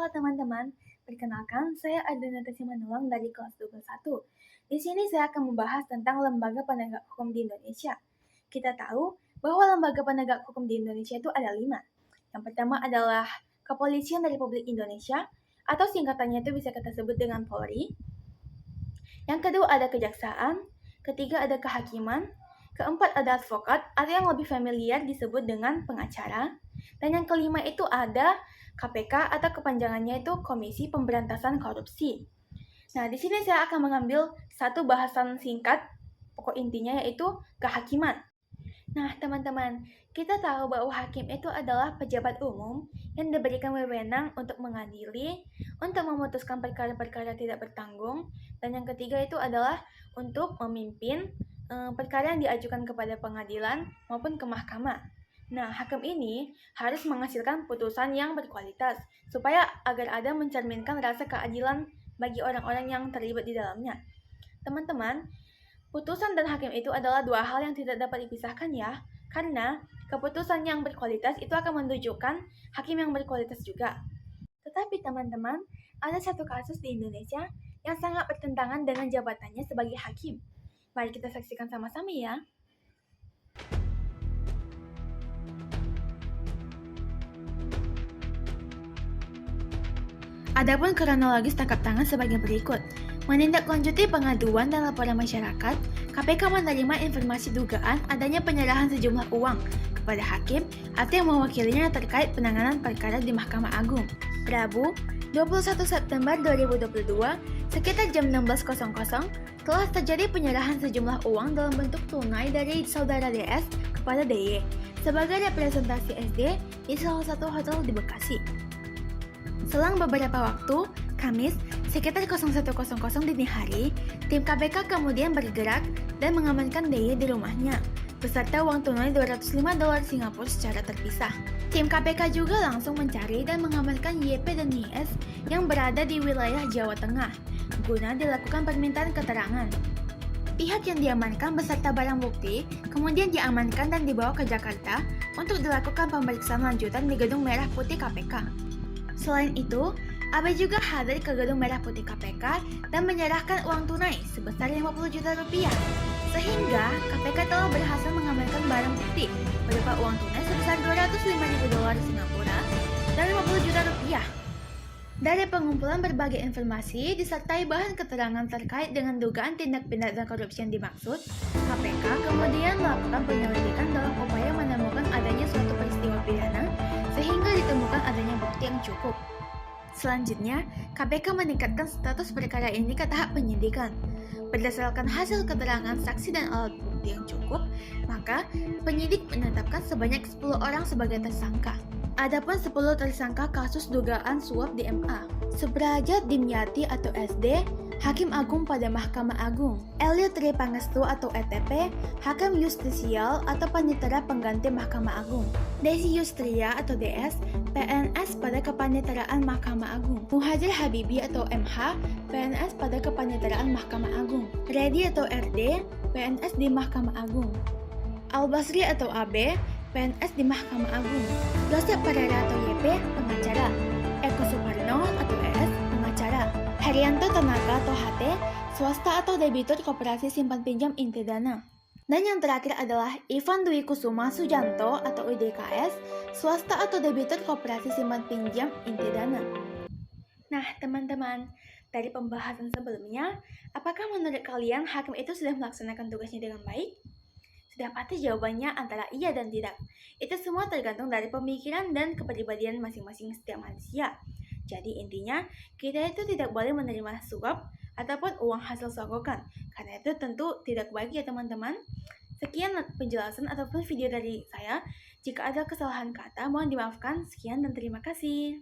teman-teman, perkenalkan saya Adriana Simanulung dari kelas 21. Di sini saya akan membahas tentang lembaga penegak hukum di Indonesia. Kita tahu bahwa lembaga penegak hukum di Indonesia itu ada 5. Yang pertama adalah Kepolisian Republik Indonesia, atau singkatannya itu bisa kita sebut dengan Polri. Yang kedua ada Kejaksaan, ketiga ada Kehakiman, keempat ada advokat, atau yang lebih familiar disebut dengan pengacara. Dan yang kelima itu ada KPK atau kepanjangannya itu Komisi Pemberantasan Korupsi. Nah, di sini saya akan mengambil satu bahasan singkat, pokok intinya yaitu kehakiman. Nah, teman-teman, kita tahu bahwa hakim itu adalah pejabat umum yang diberikan wewenang untuk mengadili, untuk memutuskan perkara-perkara tidak bertanggung, dan yang ketiga itu adalah untuk memimpin perkara yang diajukan kepada pengadilan maupun ke mahkamah. Nah, hakim ini harus menghasilkan putusan yang berkualitas, supaya agar ada mencerminkan rasa keadilan bagi orang-orang yang terlibat di dalamnya. Teman-teman, putusan dan hakim itu adalah dua hal yang tidak dapat dipisahkan ya, karena keputusan yang berkualitas itu akan menunjukkan hakim yang berkualitas juga. Tetapi teman-teman, ada satu kasus di Indonesia yang sangat bertentangan dengan jabatannya sebagai hakim. Mari kita saksikan sama-sama ya. Adapun kronologis tangkap tangan sebagai berikut. Menindaklanjuti pengaduan dan laporan masyarakat, KPK menerima informasi dugaan adanya penyerahan sejumlah uang kepada hakim atau yang mewakilinya terkait penanganan perkara di Mahkamah Agung. Rabu, 21 September 2022, sekitar jam 16.00, telah terjadi penyerahan sejumlah uang dalam bentuk tunai dari saudara DS kepada DY sebagai representasi SD di salah satu hotel di Bekasi. Selang beberapa waktu, Kamis, sekitar 01.00 dini hari, tim KPK kemudian bergerak dan mengamankan DY di rumahnya, beserta uang tunai $205 Singapura secara terpisah. Tim KPK juga langsung mencari dan mengamankan YP dan YS yang berada di wilayah Jawa Tengah, guna dilakukan permintaan keterangan. Pihak yang diamankan beserta barang bukti kemudian diamankan dan dibawa ke Jakarta untuk dilakukan pemeriksaan lanjutan di Gedung Merah Putih KPK. Selain itu, AB juga hadir ke Gedung Merah Putih KPK dan menyerahkan uang tunai sebesar 50 juta rupiah. Sehingga KPK telah berhasil mengamankan barang bukti berupa uang tunai sebesar $205.000 Singapura dan 50 juta rupiah. Dari pengumpulan berbagai informasi disertai bahan keterangan terkait dengan dugaan tindak pidana korupsi yang dimaksud, KPK kemudian melakukan penyelidikan dalam upaya menemukan adanya suatu peristiwa pidana sehingga ditemukan adanya bukti yang cukup. Selanjutnya, KPK meningkatkan status perkara ini ke tahap penyidikan. Berdasarkan hasil keterangan saksi dan alat bukti yang cukup, maka penyidik menetapkan sebanyak 10 orang sebagai tersangka. Adapun 10 tersangka kasus dugaan suap di MA. Subrajat Dimyati atau SD, Hakim Agung pada Mahkamah Agung. Elliot Tri Pangestu atau ETP, Hakim Justisial atau Panitera Pengganti Mahkamah Agung. Desi Yustria atau DS, PNS pada Kepaniteraan Mahkamah Agung. Muhajir Habibi atau MH, PNS pada Kepaniteraan Mahkamah Agung. Redi atau RD, PNS di Mahkamah Agung. Al-Basri atau AB, PNS di Mahkamah Agung. Joseph Pereira atau YP, pengacara. Eko Suparno atau ES, pengacara. Herianto Tanaka atau HT, swasta atau debitur Koperasi Simpan Pinjam Inti Dana. Dan yang terakhir adalah Ivan Dwi Kusuma Sujanto atau IDKS, swasta atau debitur Koperasi Simpan Pinjam Inti Dana. Nah, teman-teman, dari pembahasan sebelumnya, apakah menurut kalian hakim itu sudah melaksanakan tugasnya dengan baik? Sudah pasti jawabannya antara iya dan tidak. Itu semua tergantung dari pemikiran dan kepribadian masing-masing setiap manusia. Jadi intinya, kita itu tidak boleh menerima suap ataupun uang hasil sogokan, karena itu tentu tidak baik ya teman-teman. Sekian penjelasan ataupun video dari saya. Jika ada kesalahan kata, mohon dimaafkan. Sekian dan terima kasih.